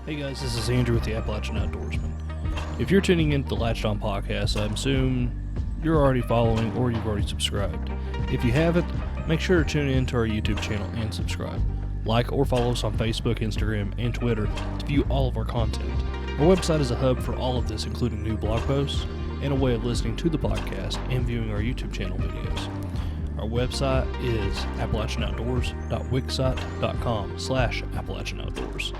Hey guys, this is Andrew with the Appalachian Outdoorsman. If you're tuning into the Latched On podcast, I assume you're already following or you've already subscribed. If you haven't, make sure to tune in to our YouTube channel and subscribe. Like or follow us on Facebook, Instagram, and Twitter to view all of our content. Our website is a hub for all of this, including new blog posts and a way of listening to the podcast and viewing our YouTube channel videos. Our website is appalachianoutdoors.wixsite.com/appalachianoutdoors.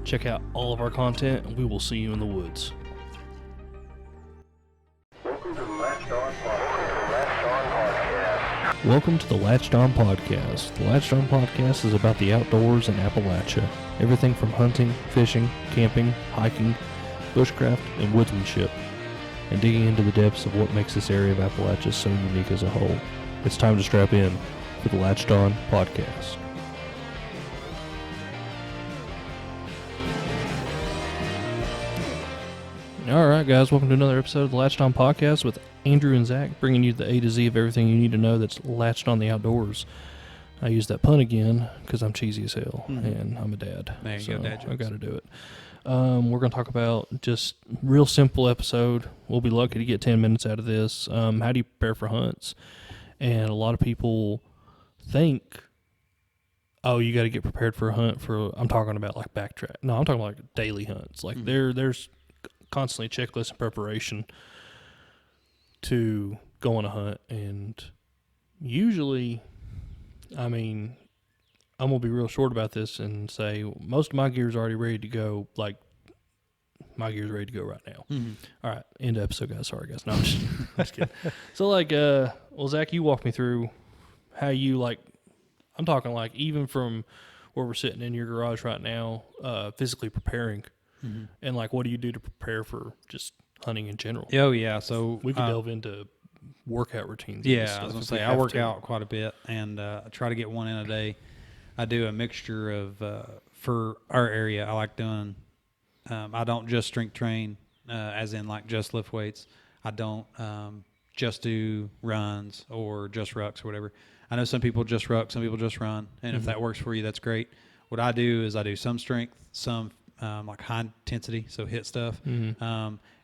Check out all of our content, and we will see you in the woods. Welcome to the Latched On Podcast. Welcome to the Latched On Podcast. The Latched On Podcast is about the outdoors in Appalachia. Everything from hunting, fishing, camping, hiking, bushcraft, and woodsmanship, and digging into the depths of what makes this area of Appalachia so unique as a whole. It's time to strap in for the Latched On Podcast. All right, guys, welcome to another episode of the Latched On Podcast with Andrew and Zach, bringing you the A to Z of everything you need to know that's latched on the outdoors. I used that pun again because I'm cheesy as hell, and I'm a dad. There you so go, dad jokes. I got to do it. We're going to talk about just real simple episode. We'll be lucky to get 10 minutes out of this. How do you prepare for hunts? And a lot of people think, oh, you got to get prepared for a hunt. I'm talking about like backtrack. No, I'm talking about like daily hunts. Like there's constantly checklist and preparation to go on a hunt, and usually, I mean, I'm gonna be real short about this and say most of my gear is already ready to go. Like, my gear's ready to go right now. All right, end of episode, guys. Sorry, guys. No, I'm just kidding. So, well, Zach, you walk me through how you, like, I'm talking like even from where we're sitting in your garage right now, physically preparing. And like, what do you do to prepare for just hunting in general? Oh yeah, so We could delve into workout routines. Yeah, I was gonna say I work out quite a bit, and I try to get one in a day. I do a mixture of for our area. I like doing. I don't just strength train, as in like just lift weights. I don't just do runs or just rucks or whatever. I know some people just ruck, some people just run, and if that works for you, that's great. What I do is I do some strength, some like high intensity, so hit stuff.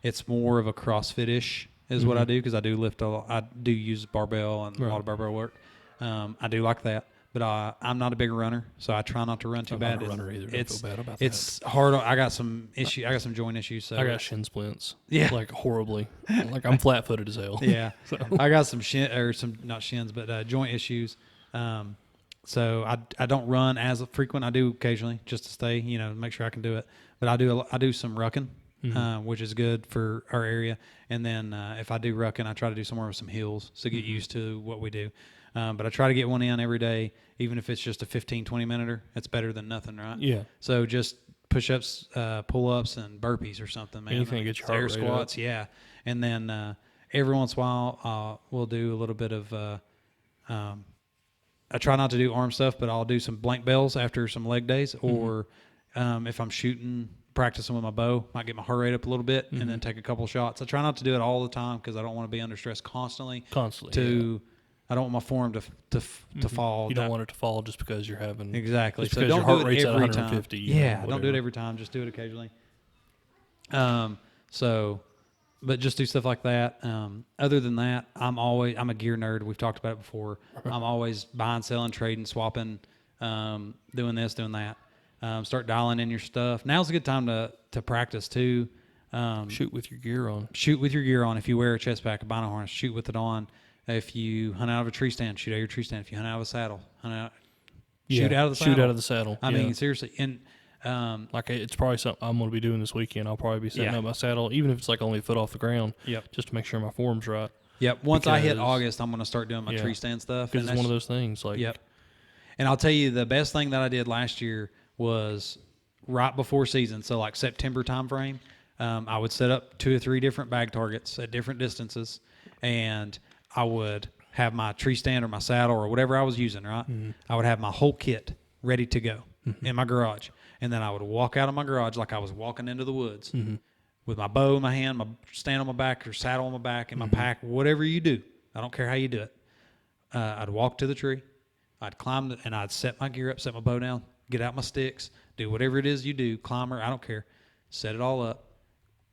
It's more of a CrossFit-ish is what I do, because I do lift a lot. I do use barbell and a lot of barbell work. I do like that, but I'm not a big runner, so I try not to run too bad. I'm not a runner either. Don't feel bad about it's hard. I got some issue. I got some joint issues. So I got shin splints. Yeah, like horribly. Like I'm flat-footed as hell. Yeah, so. I got some not shins, but joint issues. So I don't run as frequent. I do occasionally just to stay, make sure I can do it. But I do some rucking, which is good for our area. And then if I do rucking, I try to do somewhere with some hills to get used to what we do. But I try to get one in every day, even if it's just a 15, 20-minute. It's better than nothing, right? Yeah. So just push-ups, pull-ups, and burpees or something, man. Anything to get your heart air rate squats, up. yeah. And then every once in a while, we'll do a little bit of I try not to do arm stuff, but I'll do some blank bells after some leg days, or if I'm shooting, practicing with my bow, might get my heart rate up a little bit and then take a couple shots. I try not to do it all the time because I don't want to be under stress constantly. I don't want my form to fall. You don't want it to fall just because you're having exactly. So don't your heart rate's at 150. Yeah, don't do it every time. Just do it occasionally. But just do stuff like that. Other than that, I'm a gear nerd. We've talked about it before. I'm always buying, selling, trading, swapping, doing this, doing that. Start dialing in your stuff. Now's a good time to practice too. Shoot with your gear on. Shoot with your gear on. If you wear a chest pack, a bino harness, shoot with it on. If you hunt out of a tree stand, shoot out of your tree stand. If you hunt out of a saddle, shoot out of the saddle. Shoot out of the saddle. I mean, seriously. And like, it's probably something I'm going to be doing this weekend. I'll probably be setting up my saddle, even if it's like only a foot off the ground. Yep. Just to make sure my form's right. Yep. Once I hit August, I'm going to start doing my tree stand stuff. Because it's one of those things. Like, yep. And I'll tell you, the best thing that I did last year was right before season. So like September time frame, I would set up 2 or 3 different bag targets at different distances, and I would have my tree stand or my saddle or whatever I was using, right? I would have my whole kit ready to go in my garage. And then I would walk out of my garage like I was walking into the woods with my bow in my hand, my stand on my back or saddle on my back, and my pack, whatever you do. I don't care how you do it. I'd walk to the tree. I'd climb and I'd set my gear up, set my bow down, get out my sticks, do whatever it is you do, climber, I don't care. Set it all up,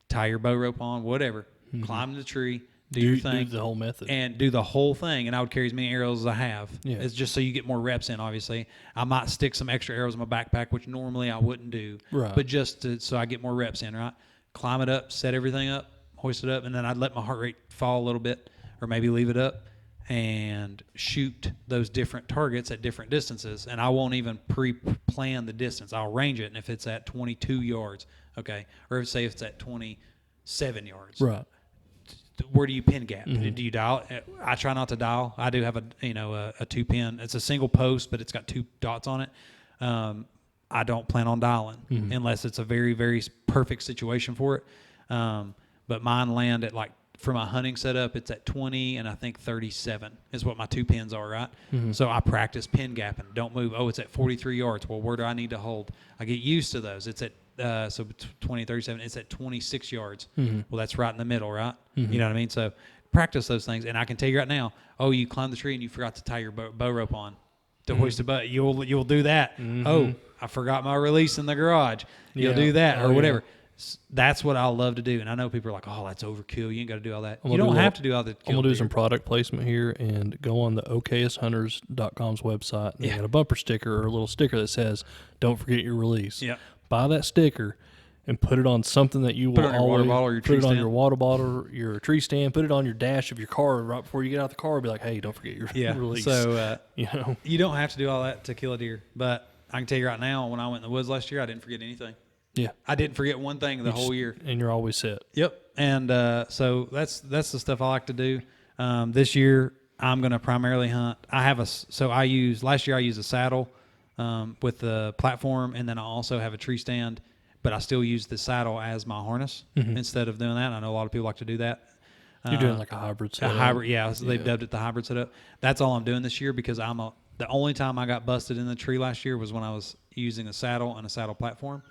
tie your bow rope on, whatever. Climb the tree, do your thing. Do the whole method. And do the whole thing. And I would carry as many arrows as I have. Yeah. It's just so you get more reps in, obviously. I might stick some extra arrows in my backpack, which normally I wouldn't do. Right. But just so I get more reps in, right? Climb it up, set everything up, hoist it up, and then I'd let my heart rate fall a little bit or maybe leave it up and shoot those different targets at different distances. And I won't even pre-plan the distance. I'll range it. And if it's at 22 yards, okay, or say if it's at 27 yards. Right. Where do you pin gap? Do you dial? I try not to dial. I do have a 2-pin. It's a single post, but it's got 2 dots on it. I don't plan on dialing unless it's a very, very perfect situation for it. But mine land at for my hunting setup, it's at 20 and I think 37 is what my 2 pins are, right? So I practice pin gapping. Don't move. Oh, it's at 43 yards. Well, where do I need to hold? I get used to those. It's at 20, 37, it's at 26 yards. Well, that's right in the middle, right? You know what I mean? So practice those things. And I can tell you right now, oh, you climbed the tree and you forgot to tie your bow rope on to hoist the bow. You'll do that. Oh, I forgot my release in the garage. You'll do that or whatever. Yeah. That's what I love to do. And I know people are like, oh, that's overkill. You ain't got to do all that. You don't have to do all that. I'm going to do some product placement here and go on the okayesthunters.com's website. And they got a bumper sticker or a little sticker that says, don't forget your release. Yep. Buy that sticker and put it on something that you will always put it on your water bottle, your tree stand, put it on your dash of your car right before you get out the car. Be like, hey, don't forget your release. So you don't have to do all that to kill a deer. But I can tell you right now, when I went in the woods last year, I didn't forget anything. Yeah, I didn't forget one thing the whole year, and you're always set. Yep, and so that's the stuff I like to do. This year, I'm going to primarily hunt. Last year I used a saddle with the platform, and then I also have a tree stand. But I still use the saddle as my harness instead of doing that. I know a lot of people like to do that. You're doing like a hybrid setup. A hybrid, yeah. So they've dubbed it the hybrid setup. That's all I'm doing this year because the only time I got busted in the tree last year was when I was using a saddle and a saddle platform.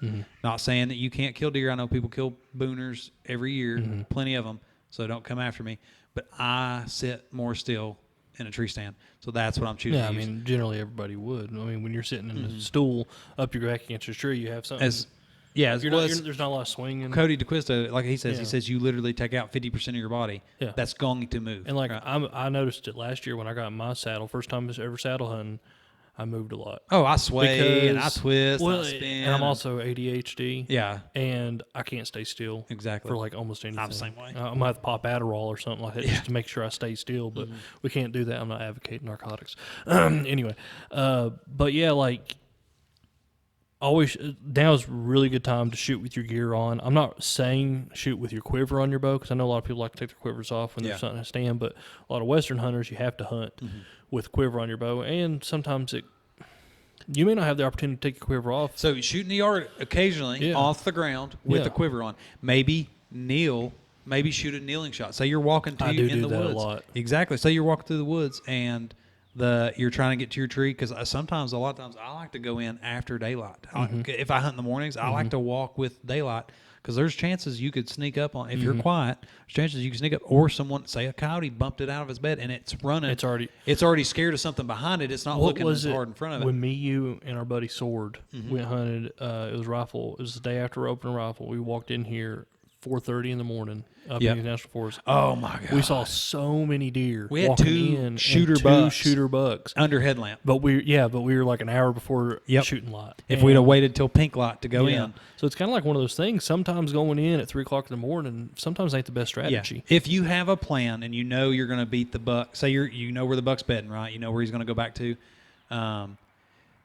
Not saying that you can't kill deer. I know people kill booners every year, plenty of them. So don't come after me. But I sit more still in a tree stand. So that's what I'm choosing to use. I mean, generally everybody would. I mean, when you're sitting in a stool up your back against a tree, you have something. There's not a lot of swinging. Cody DeQuista, like he says, you literally take out 50% of your body. Yeah. That's going to move. And I noticed it last year when I got my saddle, first time ever saddle hunting, I moved a lot. Oh, I sway and I twist and I spin. And I'm also ADHD. Yeah. And I can't stay still. Exactly. For like almost anything. I'm the same way. I'm going to have to pop Adderall or something like that just to make sure I stay still. But we can't do that. I'm not advocating narcotics. Anyway. But yeah, always now's a really good time to shoot with your gear on. I'm not saying shoot with your quiver on your bow because I know a lot of people like to take their quivers off when there's something to stand, but a lot of Western hunters you have to hunt with quiver on your bow, and sometimes you may not have the opportunity to take your quiver off. So shoot in the yard occasionally off the ground with the quiver on. Maybe shoot a kneeling shot. Say you're walking in the woods. A lot. Exactly. Say you're walking through the woods and you're trying to get to your tree because a lot of times I like to go in after daylight. If I hunt in the mornings, I like to walk with daylight because there's chances you could sneak up on. If you're quiet, there's chances you can sneak up, or someone, say a coyote, bumped it out of his bed and it's running. It's already scared of something behind it. It's not looking as hard in front of it. When me, you, and our buddy Sword went hunted, it was rifle. It was the day after opening rifle. We walked in here 4:30 in the morning up in the National Forest. Oh my god! We saw so many deer. We had two shooter bucks under headlamp. But we were like an hour before shooting light. If we'd have waited till pink light to go in, so it's kind of like one of those things. Sometimes going in at 3:00 in the morning sometimes ain't the best strategy. Yeah. If you have a plan and you know you're going to beat the buck, say you know where the buck's bedding, right? You know where he's going to go back to,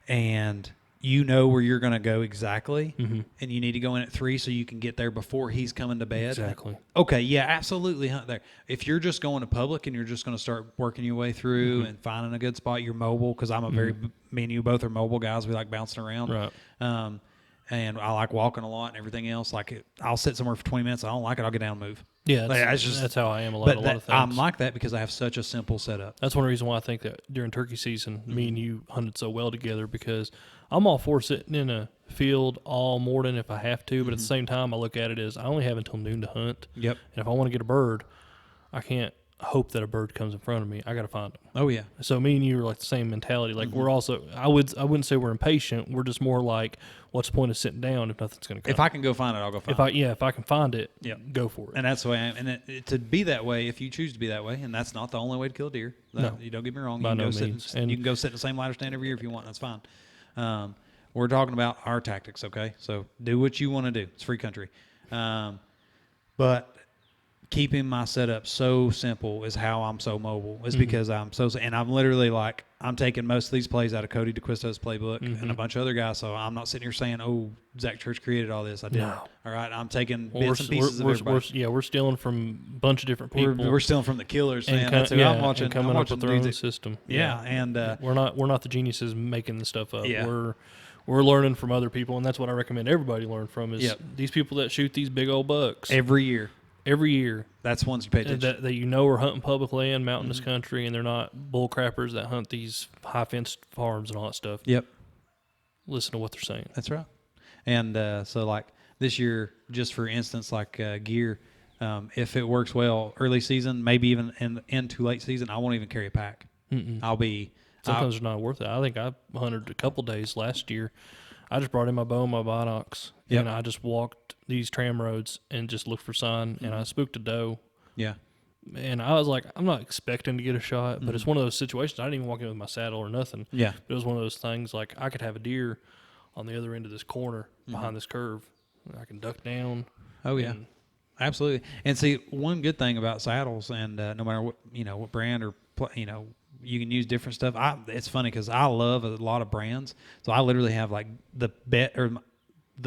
and you know where you're going to go exactly, and you need to go in at 3 so you can get there before he's coming to bed. Exactly. Okay, yeah, absolutely hunt there. If you're just going to public and you're just going to start working your way through and finding a good spot, you're mobile, because me and you both are mobile guys. We like bouncing around. Right. And I like walking a lot and everything else. I'll sit somewhere for 20 minutes. I don't like it. I'll get down and move. Yeah, that's how I am a lot of things. I'm like that because I have such a simple setup. That's one reason why I think that during turkey season, me and you hunted so well together, because I'm all for sitting in a field all morning if I have to, but at the same time, I look at it as I only have until noon to hunt. Yep. And if I want to get a bird, I can't hope that a bird comes in front of me. I got to find them. Oh yeah. So me and you are like the same mentality. Like we're also, I wouldn't say we're impatient. We're just more like, what's the point of sitting down if nothing's going to come? If I can go find it, I'll go find it. If I can find it, Yep. go for it. And that's the way I am. And to be that way, if you choose to be that way, and that's not the only way to kill deer. No. You don't get me wrong. By You can no go means. sit and you can go sit in the same ladder stand every year if you want. That's fine. We're talking about our tactics, okay? So do what you want to do. It's free country. But keeping my setup so simple is how I'm so mobile. Is because I'm and I'm literally like, I'm taking most of these plays out of Cody DeQuisto's playbook and a bunch of other guys. So I'm not sitting here saying, "Oh, Zach Church created all this." I didn't. No. All right, I'm taking bits and pieces of everybody. We're stealing from a bunch of different people. We're stealing from the killers, man. and That's who I'm watching. and coming I'm up watching with our own dudes system. Yeah, and we're not the geniuses making the stuff up. Yeah. We're learning from other people, and that's what I recommend everybody learn from. Is Yep. these people that shoot these big old bucks every year. That's ones you pay attention. that you know are hunting public land, mountainous country, and they're not bull crappers that hunt these high fenced farms and all that stuff. Yep, Listen to what they're saying. that's right. And so, like this year, just for instance, like gear, if it works well early season, maybe even into late season, I won't even carry a pack. I'll be Sometimes it's not worth it. I think I hunted a couple days last year. I just brought in my bow and my binocs, Yep. and I just walked these tram roads and just looked for sign, and I spooked a doe. yeah. And I was like, I'm not expecting to get a shot, but it's one of those situations. I didn't even walk in with my saddle or nothing. Yeah. But it was one of those things like I could have a deer on the other end of this corner behind this curve. I can duck down. Oh yeah, and- absolutely. And see, one good thing about saddles, and no matter what brand or you can use different stuff. It's funny because I love a lot of brands, so I literally have like the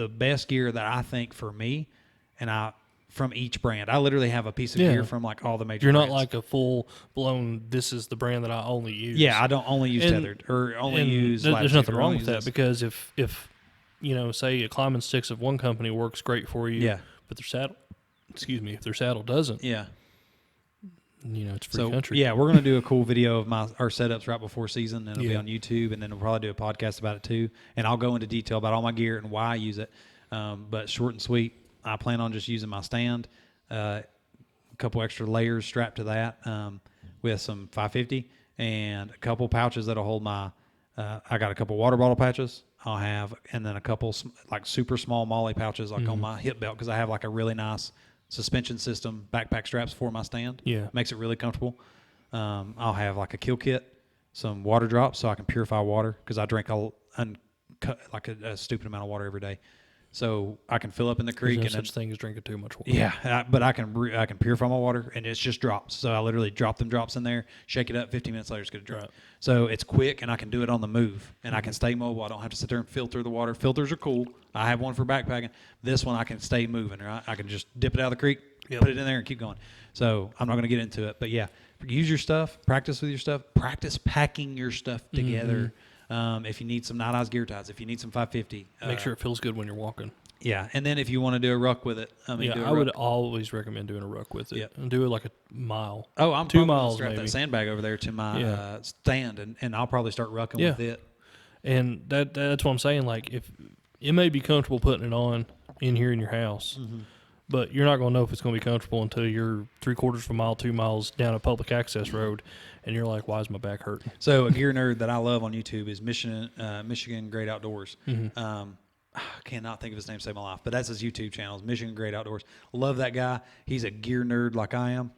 best gear that I think for me, and from each brand. I literally have a piece of gear from like all the major. You're brands. not like a full blown. This is the brand that I only use. Yeah, I don't only use And- tethered or only and use. there's Latched nothing or wrong only with use that this. because if say a climbing sticks of one company works great for you, Yeah. but their saddle, if their saddle doesn't, Yeah. It's free country. Yeah, we're gonna do a cool video of our setups right before season, and it'll be Yeah. on YouTube, and then we'll probably do a podcast about it too. And I'll go into detail about all my gear and why I use it. But short and sweet, I plan on just using my stand, a couple extra layers strapped to that, with some 550 and a couple pouches that'll hold my. I got a couple water bottle patches. I'll have, and then a couple like super small Molly pouches like on my hip belt because I have like a really nice suspension system backpack straps for my stand. Yeah. Makes it really comfortable. I'll have like a kill kit, some water drops so I can purify water because I drink a stupid amount of water every day. So I can fill up in the There's creek no and such thing as drinking too much water. yeah, but I can purify my water and it's just drops. So I literally drop them drops in there, shake it up. 15 minutes later, it's gonna drop. Right. So it's quick and I can do it on the move and I can stay mobile. I don't have to sit there and filter the water. Filters are cool. I have one for backpacking. This one I can stay moving. Right, I can just dip it out of the creek, put it in there, and keep going. So I'm not gonna get into it, but yeah, use your stuff. Practice with your stuff. Practice packing your stuff together. If you need some Night Eyes gear ties, if you need some 550, Make sure it feels good when you're walking. Yeah, and then if you want to do a ruck with it, do a I would ruck. always recommend doing a ruck with it. Yep. And do it like a mile. Oh, I'm 2 probably gonna miles strap maybe. that sandbag over there to my stand, and I'll probably start rucking Yeah. with it. And that's what I'm saying. Like, if it may be comfortable putting it on in here in your house, but you're not going to know if it's going to be comfortable until you're 3/4 of a mile, 2 miles down a public access road, and you're like, "Why is my back hurting?" So a gear nerd that I love on YouTube is Michigan Great Outdoors. I cannot think of his name to save my life, but that's his YouTube channel, is Michigan Great Outdoors. Love that guy. He's a gear nerd like I am,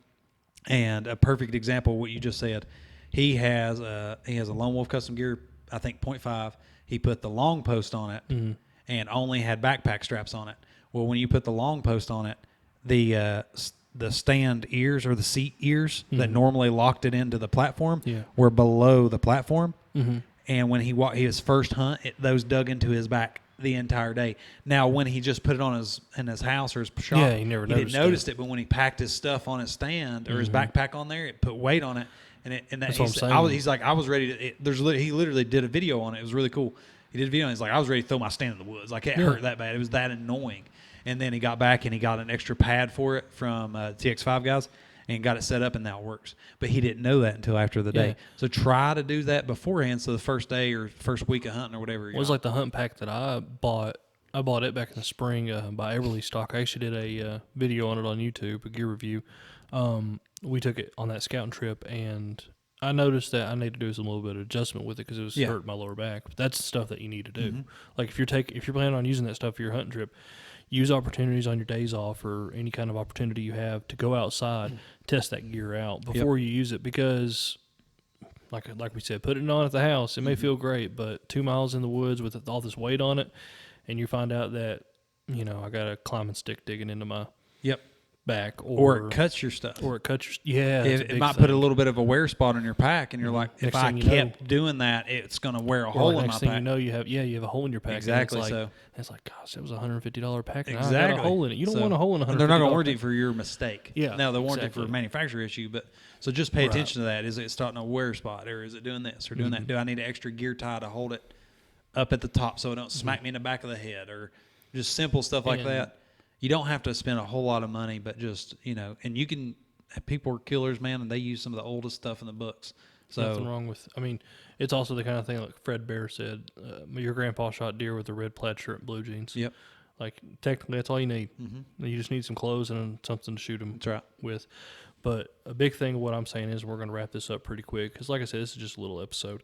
and a perfect example of what you just said. He has a Lone Wolf Custom Gear, I think 0.5. He put the long post on it and only had backpack straps on it. Well, when you put the long post on it, the stand ears or the seat ears that normally locked it into the platform were below the platform. And when he walked his first hunt, those dug into his back the entire day. Now, when he just put it on in his house or his shop, he never didn't noticed notice it. But when he packed his stuff on his stand or his backpack on there, it put weight on it. That's what I'm saying. He's like, I was ready to. He literally did a video on it. It was really cool. He did a video. And he's like, I was ready to throw my stand in the woods. Like it hurt that bad. It was that annoying. And then he got back and he got an extra pad for it from TX5 guys and got it set up, and now it works. But he didn't know that until after the day. Yeah. So try to do that beforehand. So the first day or first week of hunting or whatever. It was like the hunt pack that I bought. I bought it back in the spring by Everly Stock. I actually did a video on it on YouTube, a gear review. we took it on that scouting trip, and I noticed that I need to do some little bit of adjustment with it because it was hurting my lower back. But that's the stuff that you need to do. Like if you're planning on using that stuff for your hunting trip, use opportunities on your days off or any kind of opportunity you have to go outside, test that gear out before you use it, because like we said, put it on at the house. It may feel great, but 2 miles in the woods with all this weight on it, and you find out that, I got a climbing stick digging into my back, or it cuts your stuff. It might put a little bit of a wear spot on your pack, and you're like, if I kept doing that, it's going to wear a hole in my pack. Next thing you know, you have a hole in your pack. Exactly. It's like, gosh, it was a $150 pack. And exactly. I got a hole in it. You don't want a hole in a $150. And they're not going to warranty it for your mistake. Yeah. Now, they're warranty for a manufacturer issue, but so just pay attention to that. Is it starting a wear spot, or is it doing this or doing that? Do I need an extra gear tie to hold it up at the top so it don't smack me in the back of the head, or just simple stuff like that? You don't have to spend a whole lot of money, but just, and you can, people are killers, man, and they use some of the oldest stuff in the books. So nothing wrong with, it's also the kind of thing like Fred Bear said, your grandpa shot deer with a red plaid shirt and blue jeans. Yep. Like, technically, that's all you need. You just need some clothes and something to shoot them with. But a big thing of what I'm saying is we're going to wrap this up pretty quick because, like I said, this is just a little episode.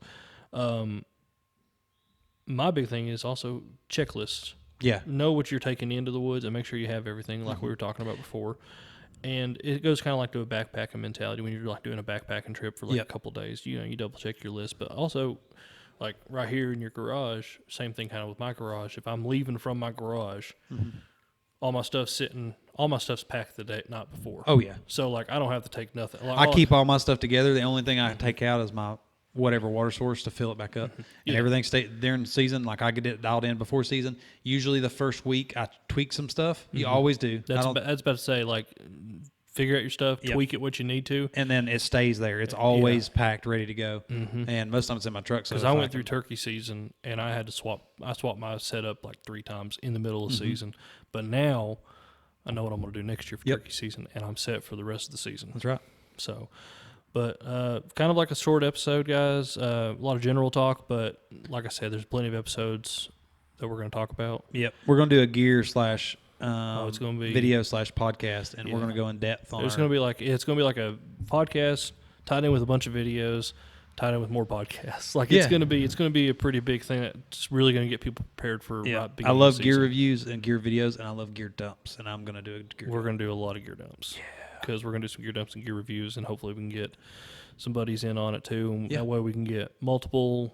My big thing is also checklists. Yeah. Know what you're taking into the woods and make sure you have everything like we were talking about before. And it goes kind of like to a backpacking mentality when you're like doing a backpacking trip for like a couple of days. You double check your list, but also like right here in your garage, same thing kind of with my garage. If I'm leaving from my garage, all my stuff's packed the night before. Oh yeah. So like I don't have to take nothing. Like, I keep all my stuff together. The only thing I take out is my whatever water source to fill it back up. And everything stays during the season. Like I get it dialed in before season. Usually the first week I tweak some stuff. You always do. That's about to say, like, figure out your stuff, tweak it what you need to, and then it stays there. It's always packed, ready to go. And most of the time it's in my truck. Because I went through turkey season and I had to swap my setup like 3 times in the middle of the season. But now I know what I'm going to do next year for turkey season, and I'm set for the rest of the season. That's right. So, but kind of like a short episode, guys. A lot of general talk, but like I said, there's plenty of episodes that we're going to talk about. Yep. We're going to do a gear / it's going to be video / podcast, and we're going to go in depth on. It's going to be like a podcast tied in with a bunch of videos, tied in with more podcasts. Like it's going to be a pretty big thing that's really going to get people prepared for. I love gear reviews and gear videos, and I love gear dumps, and I'm going to do a gear. We're going to do a lot of gear dumps. Yeah. Because we're going to do some gear dumps and gear reviews, and hopefully we can get some buddies in on it too. And that way we can get multiple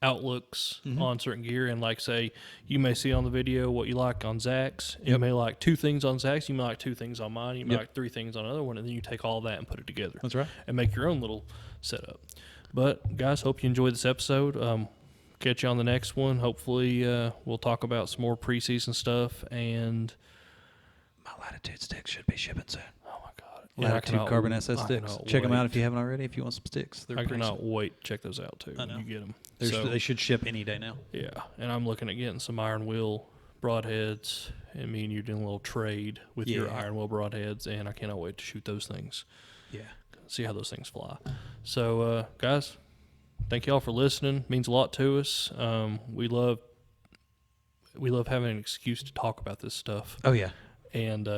outlooks on certain gear. And like, say, you may see on the video what you like on Zach's. You may like 2 things on Zach's. You may like 2 things on mine. You may like 3 things on another one. And then you take all that and put it together. That's right. And make your own little setup. But, guys, hope you enjoyed this episode. Catch you on the next one. Hopefully we'll talk about some more preseason stuff. And my Latitude sticks should be shipping soon. Oh, my God. Latitude Carbon SS sticks. Check them out if you haven't already, if you want some sticks. I cannot wait to check those out, too, when you get them. They should ship any day now. Yeah, and I'm looking at getting some iron wheel broadheads, and me and you doing a little trade with your iron wheel broadheads, and I cannot wait to shoot those things. Yeah. See how those things fly. So, guys, thank you all for listening. It means a lot to us. We love having an excuse to talk about this stuff. Oh, yeah. And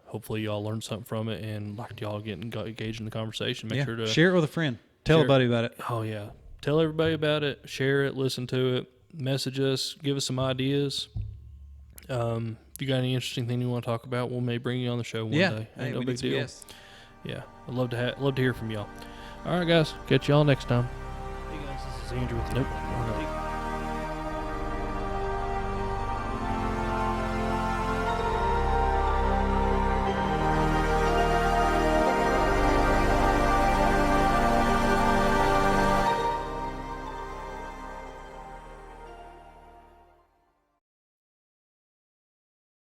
hopefully y'all learned something from it, and like y'all getting engaged in the conversation. Make sure to share it with a friend. Tell a buddy about it. Oh, yeah. Tell everybody about it. Share it. Listen to it. Message us. Give us some ideas. If you got any interesting thing you want to talk about, we may bring you on the show one day. Hey, no we big need some deal. guests. Yeah, I'd love to hear from y'all. All right, guys. Catch y'all next time. Hey guys, this is Andrew with Nope.